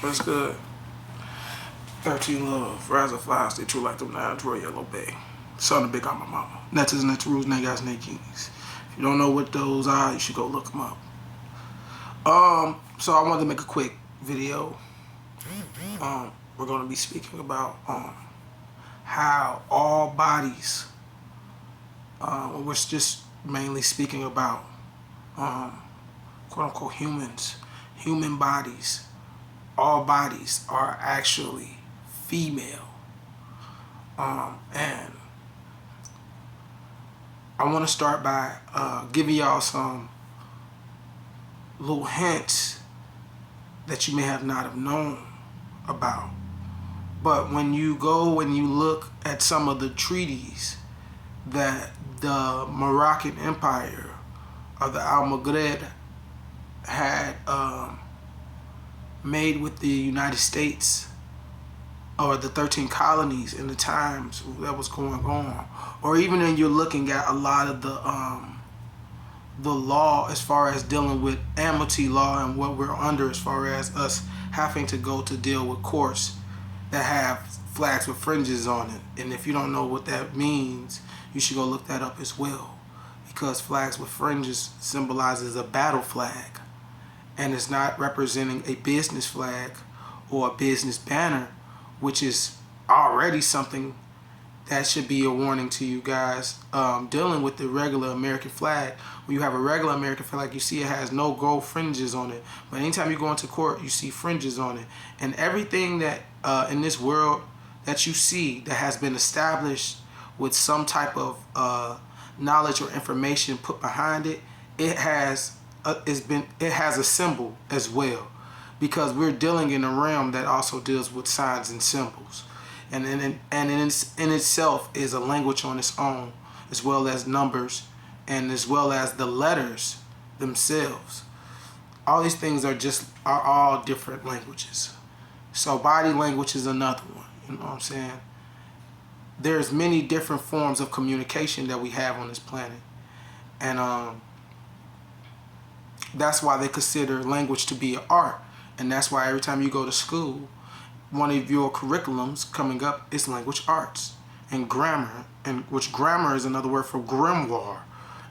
What's good? 13 Love, Rise of Flies, they true like them nines, Royal Yellow Bay. Son of Big on my mama. Nets is Nets Rules, Nate Guys, Nate Kings. If you don't know what those are, you should go look them up. So I wanted to make a quick video. We're going to be speaking about how all bodies, we're just mainly speaking about quote unquote humans, human bodies. All bodies are actually female. And I want to start by giving y'all some little hints that you may have not have known about. But when you go and you look at some of the treaties that the Moroccan Empire or the Almoghad had made with the United States, or the 13 colonies in the times that was going on, or even when you're looking at a lot of the law as far as dealing with amity law and what we're under as far as us having to go to deal with courts that have flags with fringes on it. And if you don't know what that means, you should go look that up as well, because flags with fringes symbolizes a battle flag, and it's not representing a business flag or a business banner, which is already something that should be a warning to you guys dealing with the regular American flag. When you have a regular American flag, you see it has no gold fringes on it. But anytime you go into court, you see fringes on it. And everything that in this world that you see that has been established with some type of knowledge or information put behind it, it has a symbol as well, because we're dealing in a realm that also deals with signs and symbols, and in itself is a language on its own, as well as numbers, and as well as the letters themselves. All these things are all different languages. So body language is another one. You know what I'm saying? There's many different forms of communication that we have on this planet, and that's why they consider language to be an art. And that's why every time you go to school, one of your curriculums coming up is language arts and grammar, and which grammar is another word for grimoire.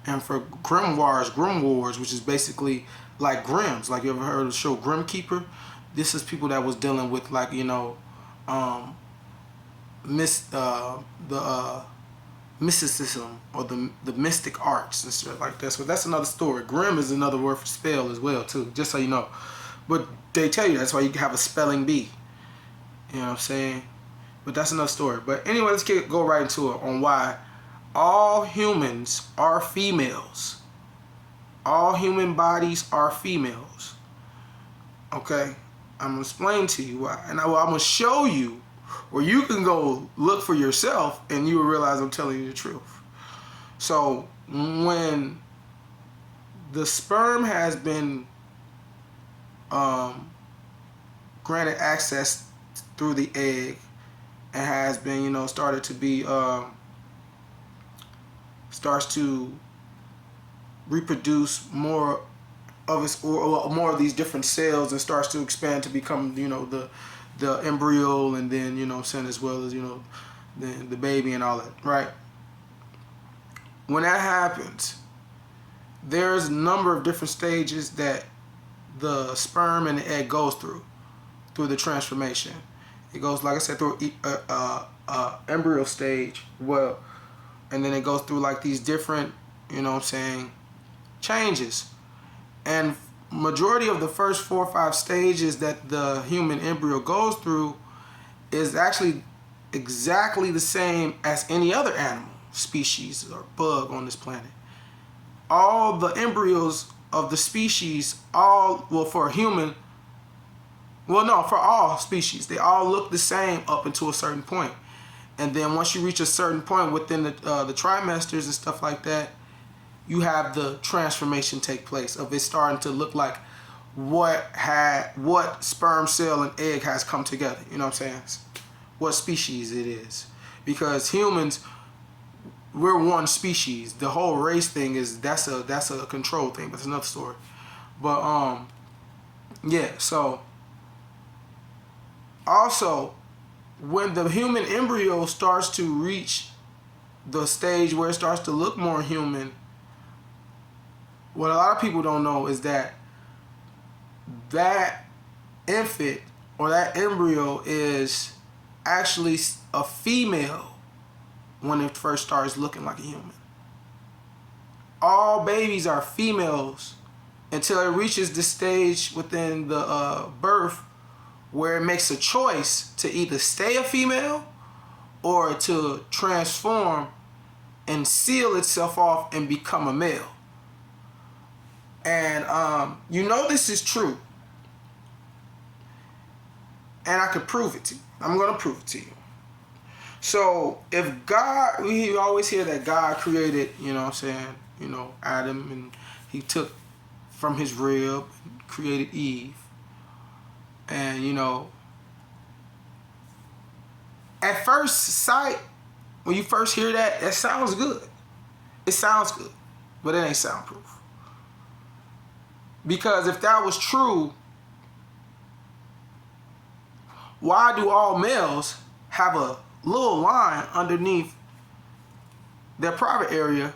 And for grimoires, which is basically like Grimm's. Like, you ever heard of the show Grim Keeper? This is people that was dealing with, like, you know, mysticism or the mystic arts and stuff like that. So that's another story. Grim is another word for spell as well too, just so you know. But they tell you that's why you can have a spelling bee. You know what I'm saying? But that's another story. But anyway, let's go right into it on why all humans are females. All human bodies are females. Okay? I'm going to explain to you why. And I'm going to show you where you can go look for yourself and you will realize I'm telling you the truth. So when the sperm has been granted access through the egg and has been, you know, started to be starts to reproduce more of its or more of these different cells, and starts to expand to become, you know, the embryo, and then, you know what I'm saying, as well as, you know, the baby and all that, right? When that happens, there's a number of different stages that the sperm and the egg goes through the transformation. It goes, like I said, through embryo stage, well, and then it goes through like these different, you know what I'm saying, changes. And majority of the first 4 or 5 stages that the human embryo goes through is actually exactly the same as any other animal, species, or bug on this planet. All the embryos of the species, for a human, for all species, they all look the same up until a certain point. And then once you reach a certain point within the trimesters and stuff like that, you have the transformation take place of it starting to look like what sperm cell and egg has come together. You know what I'm saying? What species it is. Because humans, we're one species. The whole race thing that's a control thing, but it's another story. But yeah, so Also, when the human embryo starts to reach the stage where it starts to look more human, what a lot of people don't know is that that infant or that embryo is actually a female when it first starts looking like a human. All babies are females until it reaches the stage within the birth where it makes a choice to either stay a female or to transform and seal itself off and become a male. And you know this is true. And I could prove it to you. I'm going to prove it to you. So if God, we always hear that God created, you know what I'm saying, you know, Adam, and he took from his rib and created Eve. And, you know, at first sight, when you first hear that, that sounds good. It sounds good, but it ain't soundproof. Because if that was true, why do all males have a little line underneath their private area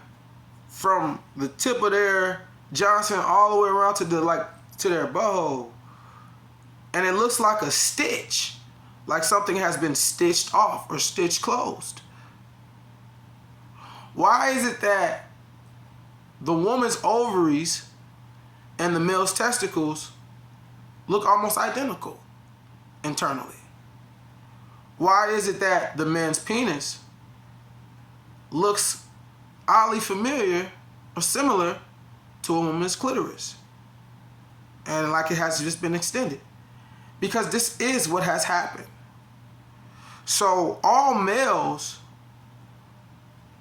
from the tip of their Johnson all the way around to their butthole? And it looks like a stitch, like something has been stitched off or stitched closed. Why is it that the woman's ovaries and the male's testicles look almost identical internally? Why is it that the man's penis looks oddly familiar or similar to a woman's clitoris, and like it has just been extended? Because this is what has happened. So all males,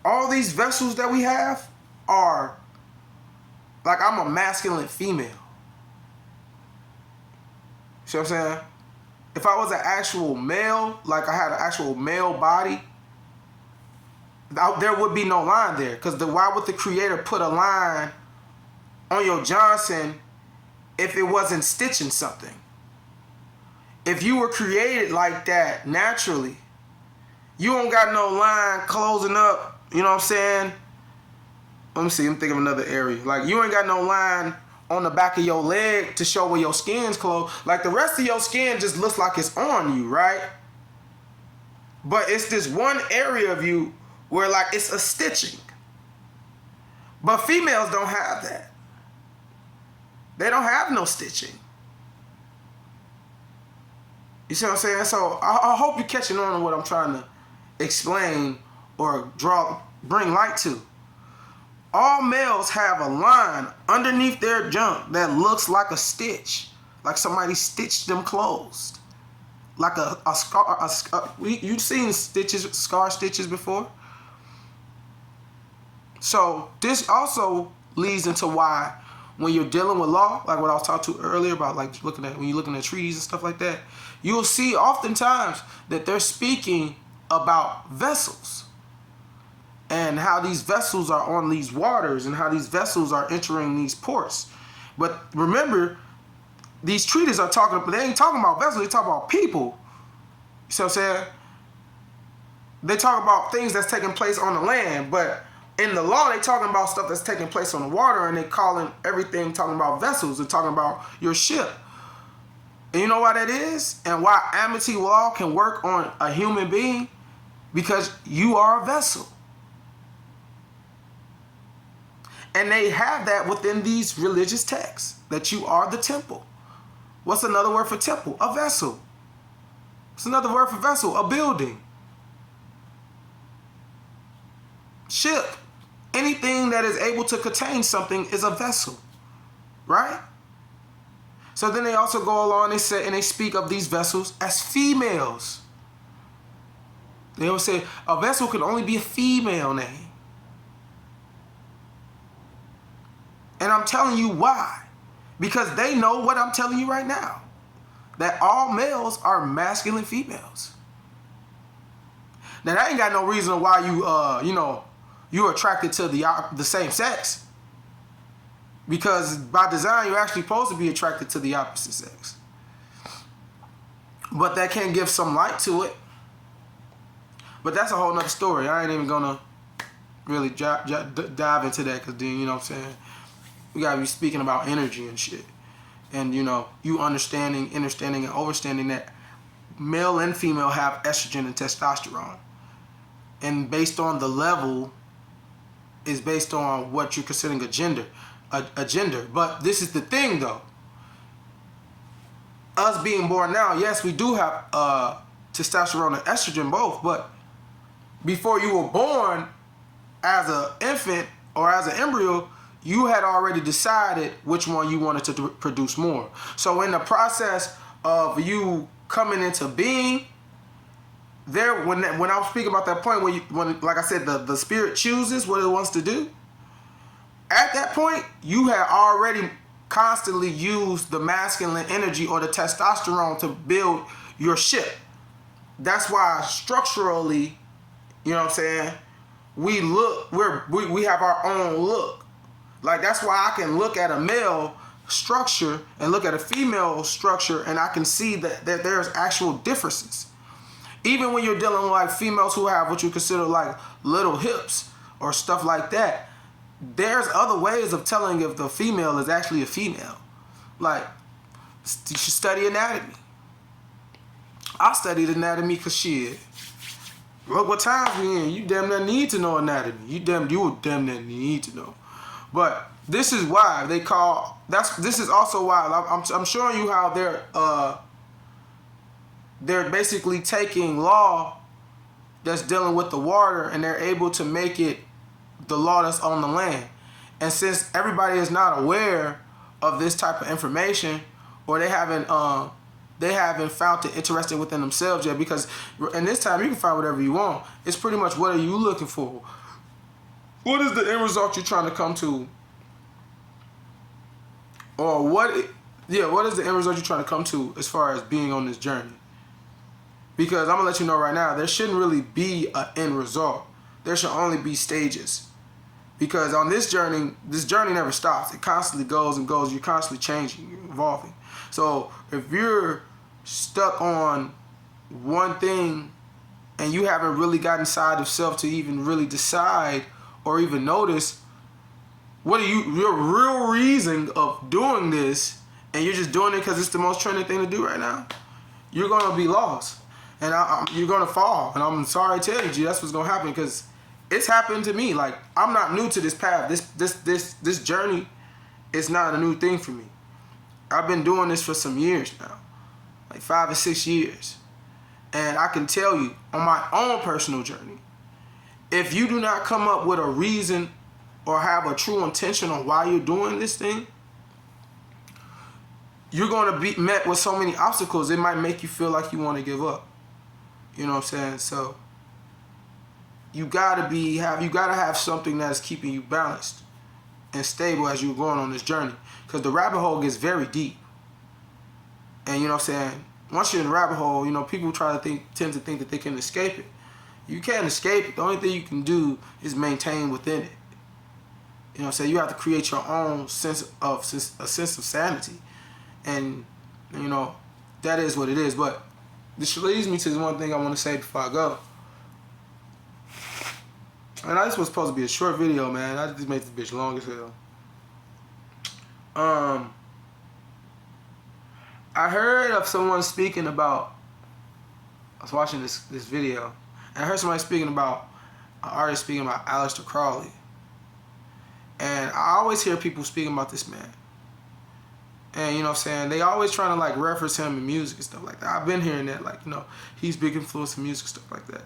all these vessels that we have are, like, I'm a masculine female. See what I'm saying? If I was an actual male, like I had an actual male body, there would be no line there. Because why would the creator put a line on your Johnson if it wasn't stitching something? If you were created like that naturally, you don't got no line closing up, you know what I'm saying? Let me see, I'm thinking of another area. Like, you ain't got no line on the back of your leg to show where your skin's closed. Like, the rest of your skin just looks like it's on you, right? But it's this one area of you where, like, it's a stitching. But females don't have that. They don't have no stitching. You see what I'm saying? So I hope you're catching on to what I'm trying to explain or bring light to. All males have a line underneath their junk that looks like a stitch, like somebody stitched them closed, like a scar. You've seen scar stitches before. So this also leads into why, when you're dealing with law, like what I was talking to earlier about, like when you're looking at treaties and stuff like that, you'll see oftentimes that they're speaking about vessels and how these vessels are on these waters and how these vessels are entering these ports. But remember, these treaties are talking, they ain't talking about vessels, they talk about people. You see what I'm saying? They talk about things that's taking place on the land, but in the law, they talking about stuff that's taking place on the water, and they calling everything talking about vessels and talking about your ship. And you know why that is? And why amity law can work on a human being? Because you are a vessel. And they have that within these religious texts, that you are the temple. What's another word for temple? A vessel. What's another word for vessel? A building. Ship. Anything that is able to contain something is a vessel, right? So then they also go along and they speak of these vessels as females. They always say a vessel can only be a female name. And I'm telling you why. Because they know what I'm telling you right now. That all males are masculine females. Now that ain't got no reason why you're attracted to the same sex. Because by design, you're actually supposed to be attracted to the opposite sex. But that can give some light to it. But that's a whole nother story. I ain't even gonna really dive into that, because then, you know what I'm saying, we gotta be speaking about energy and shit. And, you know, you understanding and overstanding that male and female have estrogen and testosterone. And based on the level is based on what you're considering a gender. But this is the thing, though. Us being born now, yes, we do have testosterone and estrogen both, but before you were born as an infant or as an embryo, you had already decided which one you wanted to produce more. So in the process of you coming into being, there, when I was speaking about that point when like I said, the spirit chooses what it wants to do. At that point, you had already constantly used the masculine energy or the testosterone to build your ship. That's why structurally, you know what I'm saying, we have our own look. Like, that's why I can look at a male structure and look at a female structure, and I can see that there's actual differences. Even when you're dealing with like females who have what you consider like little hips or stuff like that, there's other ways of telling if the female is actually a female. Like, you should study anatomy. I studied anatomy because shit, look what times we in. You damn near need to know anatomy. You would damn near need to know. But this is why they call this is also why I'm showing you how they're basically taking law that's dealing with the water, and they're able to make it the law that's on the land. And since everybody is not aware of this type of information, or they haven't found it interesting within themselves yet, because in this time you can find whatever you want. It's pretty much, what are you looking for? What is the end result you're trying to come to? Or what is the end result you're trying to come to as far as being on this journey? Because I'm going to let you know right now, there shouldn't really be an end result. There should only be stages. Because on this journey never stops. It constantly goes and goes. You're constantly changing, you're evolving. So if you're stuck on one thing and you haven't really gotten inside of self to even really decide or even notice your real reason of doing this, and you're just doing it because it's the most trending thing to do right now, you're going to be lost. And you're going to fall. And I'm sorry to tell you, that's what's going to happen, because it's happened to me. Like, I'm not new to this path. This journey is not a new thing for me. I've been doing this for some years now, like 5 or 6 years. And I can tell you, on my own personal journey, if you do not come up with a reason or have a true intention on why you're doing this thing, you're going to be met with so many obstacles, it might make you feel like you want to give up. You know what I'm saying? So you gotta have something that's keeping you balanced and stable as you're going on this journey, because the rabbit hole gets very deep. And you know what I'm saying, once you're in the rabbit hole, you know, people tend to think that they can escape it. You can't escape it. The only thing you can do is maintain within it. You know what I'm saying? You have to create your own sense of sanity. And you know, that is what it is. But this leads me to this one thing I want to say before I go. And this was supposed to be a short video, man. I just made this bitch long as hell. I heard of someone speaking about, I was watching this video, and I heard somebody speaking about, an artist speaking about Aleister Crowley. And I always hear people speaking about this man. And you know what I'm saying, they always trying to like reference him in music and stuff like that. I've been hearing that, like, you know, he's big influence in music and stuff like that.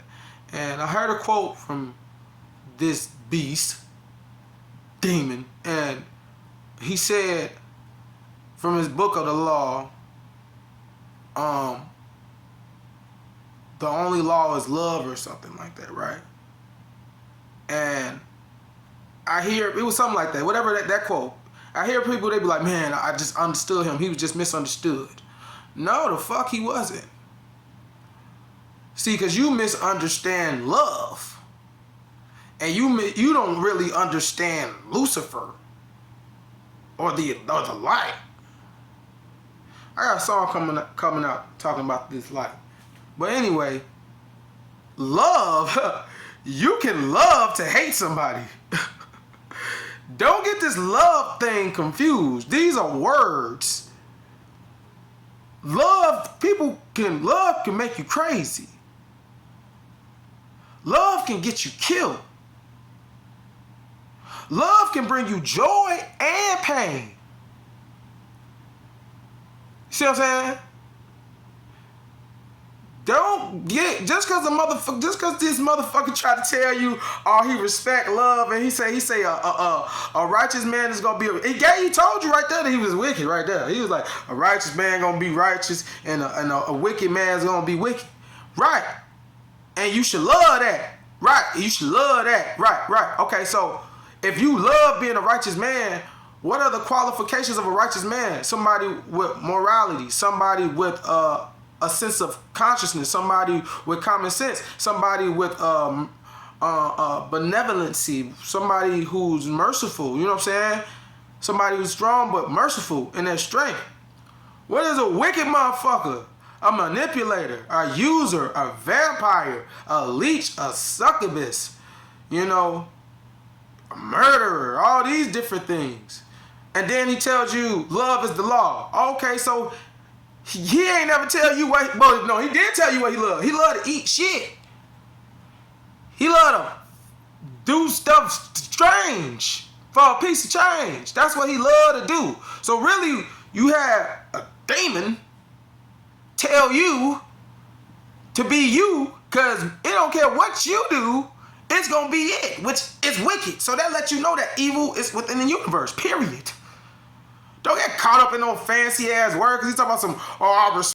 And I heard a quote from this beast, Demon, and he said from his book of the law, the only law is love or something like that, right? And I hear, it was something like that, whatever that quote. I hear people, they be like, man, I just understood him. He was just misunderstood. No, the fuck he wasn't. See, because you misunderstand love. And you don't really understand Lucifer or the light. I got a song coming out talking about this life. But anyway, love, you can love to hate somebody. Don't get this love thing confused. These are words. Love can make you crazy. Love can get you killed. Love can bring you joy and pain. See what I'm saying? Don't get just because this motherfucker tried to tell you, oh, he respect love, and he say a righteous man is gonna be. He told you right there that he was wicked right there. He was like, a righteous man gonna be righteous, and a wicked man is gonna be wicked, right? And you should love that, right? You should love that, right? Okay, so if you love being a righteous man, what are the qualifications of a righteous man? Somebody with morality, somebody with a sense of consciousness, somebody with common sense, somebody with benevolency, somebody who's merciful, you know what I'm saying? Somebody who's strong but merciful in their strength. What is a wicked motherfucker? A manipulator, a user, a vampire, a leech, a succubus, you know, a murderer, all these different things. And then he tells you love is the law. Okay, so he ain't never tell you what. Well, no, he did tell you what he loved. He loved to eat shit. He loved to do stuff strange for a piece of change. That's what he loved to do. So really, you had a demon tell you to be you, because it don't care what you do, it's gonna be it, which is wicked. So that lets you know that evil is within the universe, period. Don't get caught up in no fancy ass word, because he's talking about some, oh, I respect